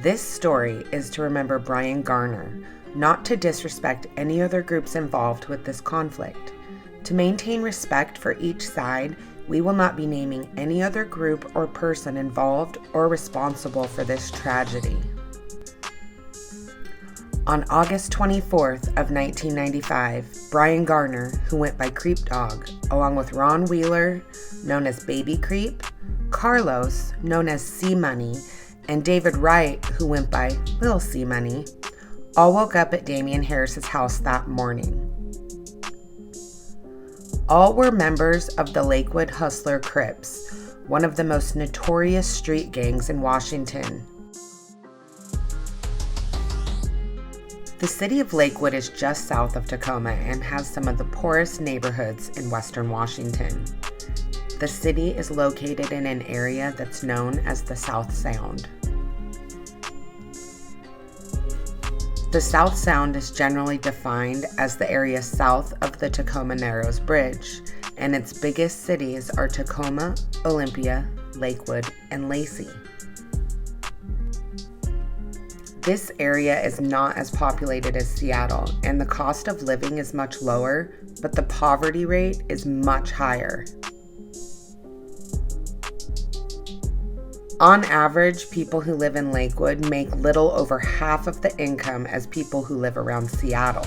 This story is to remember Brian Garner, not to disrespect any other groups involved with this conflict. To maintain respect for each side, we will not be naming any other group or person involved or responsible for this tragedy. On August 24th of 1995, Brian Garner, who went by Creep Dog, along with Ron Wheeler, known as Baby Creep, Carlos, known as C Money, and David Wright, who went by Lil C Money, all woke up at Damien Harris's house that morning. All were members of the Lakewood Hustler Crips, one of the most notorious street gangs in Washington. The city of Lakewood is just south of Tacoma and has some of the poorest neighborhoods in western Washington. The city is located in an area that's known as the South Sound. The South Sound is generally defined as the area south of the Tacoma Narrows Bridge, and its biggest cities are Tacoma, Olympia, Lakewood, and Lacey. This area is not as populated as Seattle, and the cost of living is much lower, but the poverty rate is much higher. On average, people who live in Lakewood make little over half of the income as people who live around Seattle.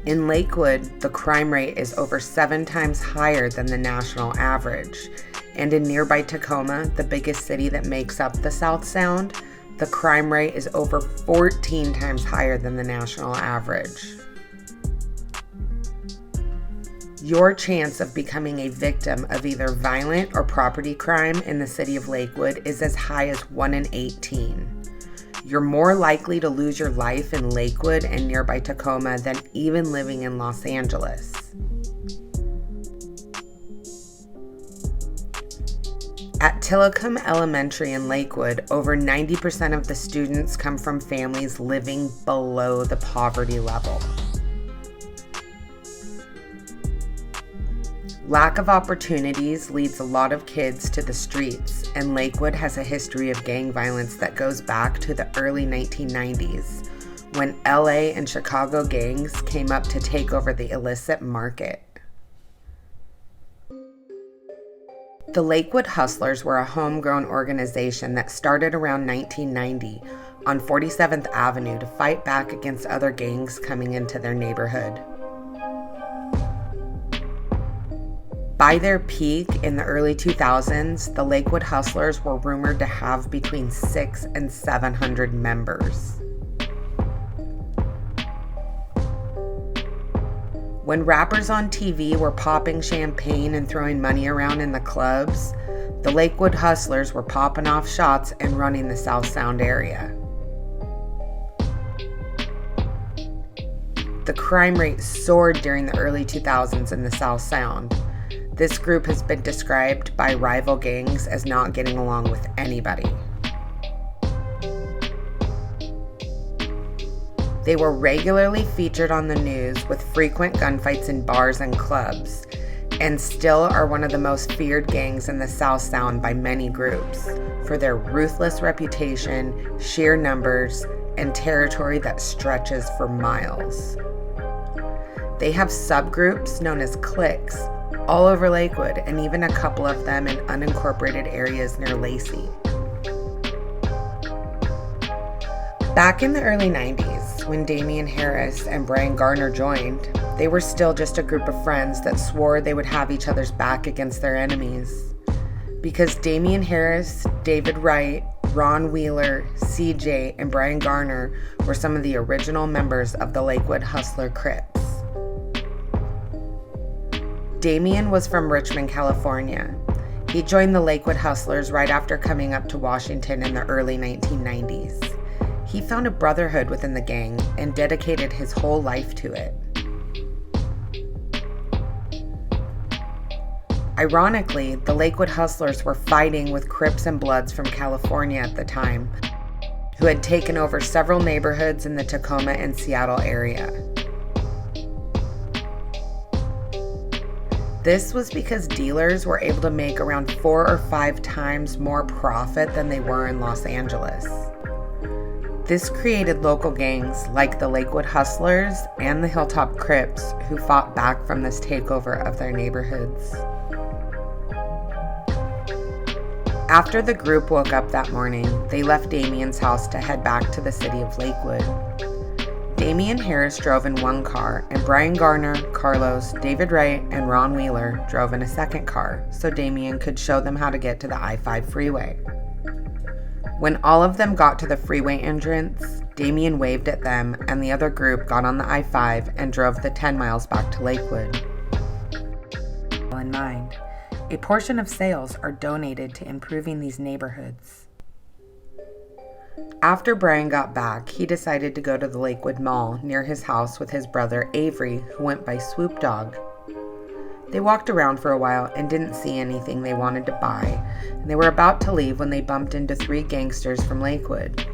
In Lakewood, the crime rate is over 7 times higher than the national average. And in nearby Tacoma, the biggest city that makes up the South Sound, the crime rate is over 14 times higher than the national average. Your chance of becoming a victim of either violent or property crime in the city of Lakewood is as high as 1 in 18. You're more likely to lose your life in Lakewood and nearby Tacoma than even living in Los Angeles. At Tillicum Elementary in Lakewood, over 90% of the students come from families living below the poverty level. Lack of opportunities leads a lot of kids to the streets, and Lakewood has a history of gang violence that goes back to the early 1990s, when LA and Chicago gangs came up to take over the illicit market. The Lakewood Hustlers were a homegrown organization that started around 1990 on 47th Avenue to fight back against other gangs coming into their neighborhood. By their peak in the early 2000s, the Lakewood Hustlers were rumored to have between 600 and 700 members. When rappers on TV were popping champagne and throwing money around in the clubs, the Lakewood Hustlers were popping off shots and running the South Sound area. The crime rate soared during the early 2000s in the South Sound. This group has been described by rival gangs as not getting along with anybody. They were regularly featured on the news with frequent gunfights in bars and clubs, and still are one of the most feared gangs in the South Sound by many groups for their ruthless reputation, sheer numbers, and territory that stretches for miles. They have subgroups known as cliques all over Lakewood, and even a couple of them in unincorporated areas near Lacey. Back in the early 90s, when Damien Harris and Brian Garner joined, they were still just a group of friends that swore they would have each other's back against their enemies. Because Damien Harris, David Wright, Ron Wheeler, CJ, and Brian Garner were some of the original members of the Lakewood Hustler Crips. Damien was from Richmond, California. He joined the Lakewood Hustlers right after coming up to Washington in the early 1990s. He found a brotherhood within the gang and dedicated his whole life to it. Ironically, the Lakewood Hustlers were fighting with Crips and Bloods from California at the time, who had taken over several neighborhoods in the Tacoma and Seattle area. This was because dealers were able to make around 4 or 5 times more profit than they were in Los Angeles. This created local gangs like the Lakewood Hustlers and the Hilltop Crips, who fought back from this takeover of their neighborhoods. After the group woke up that morning, they left Damien's house to head back to the city of Lakewood. Damien Harris drove in one car, and Brian Garner, Carlos, David Wright, and Ron Wheeler drove in a second car, so Damien could show them how to get to the I-5 freeway. When all of them got to the freeway entrance, Damien waved at them, and the other group got on the I-5 and drove the 10 miles back to Lakewood. In mind, a portion of sales are donated to improving these neighborhoods. After Brian got back, he decided to go to the Lakewood Mall near his house with his brother Avery, who went by Swoop Dog. They walked around for a while and didn't see anything they wanted to buy, and they were about to leave when they bumped into 3 gangsters from Lakewood.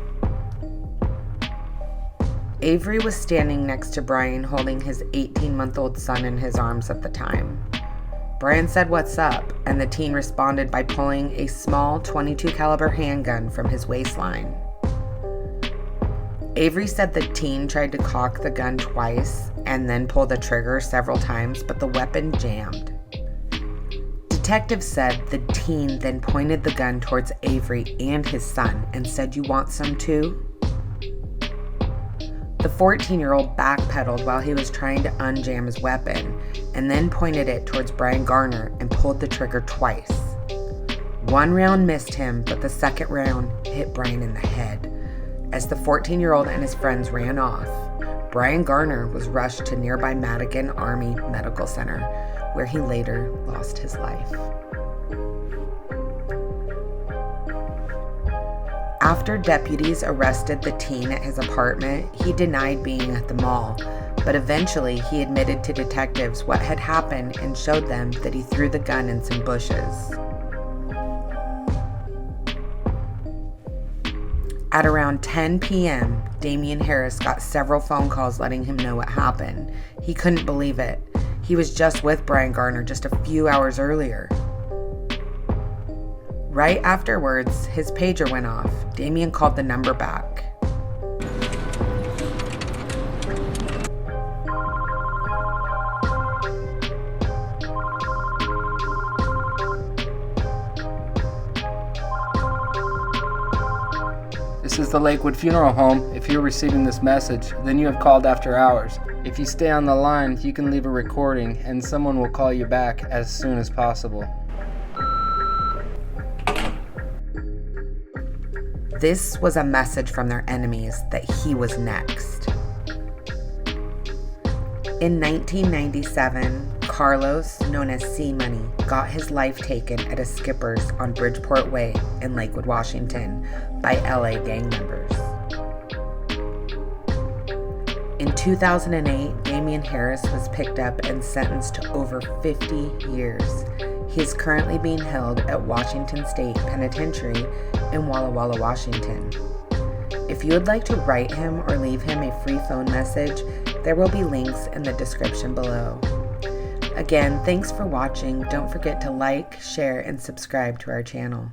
Avery was standing next to Brian holding his 18-month-old son in his arms at the time. Brian said, "What's up?" and the teen responded by pulling a small .22 caliber handgun from his waistline. Avery said the teen tried to cock the gun twice and then pull the trigger several times, but the weapon jammed. Detectives said the teen then pointed the gun towards Avery and his son and said, "You want some too?" The 14-year-old backpedaled while he was trying to unjam his weapon and then pointed it towards Brian Garner and pulled the trigger twice. One round missed him, but the second round hit Brian in the head. As the 14-year-old and his friends ran off, Brian Garner was rushed to nearby Madigan Army Medical Center, where he later lost his life. After deputies arrested the teen at his apartment, he denied being at the mall, but eventually he admitted to detectives what had happened and showed them that he threw the gun in some bushes. At around 10 p.m., Damien Harris got several phone calls letting him know what happened. He couldn't believe it. He was just with Brian Garner just a few hours earlier. Right afterwards, his pager went off. Damien called the number back. This is the Lakewood Funeral Home. If you're receiving this message, then you have called after hours. If you stay on the line, you can leave a recording and someone will call you back as soon as possible. This was a message from their enemies that he was next. In 1997, Carlos, known as C-Money, got his life taken at a Skipper's on Bridgeport Way in Lakewood, Washington, by LA gang members. In 2008, Damien Harris was picked up and sentenced to over 50 years. He is currently being held at Washington State Penitentiary in Walla Walla, Washington. If you would like to write him or leave him a free phone message, there will be links in the description below. Again, thanks for watching. Don't forget to like, share, and subscribe to our channel.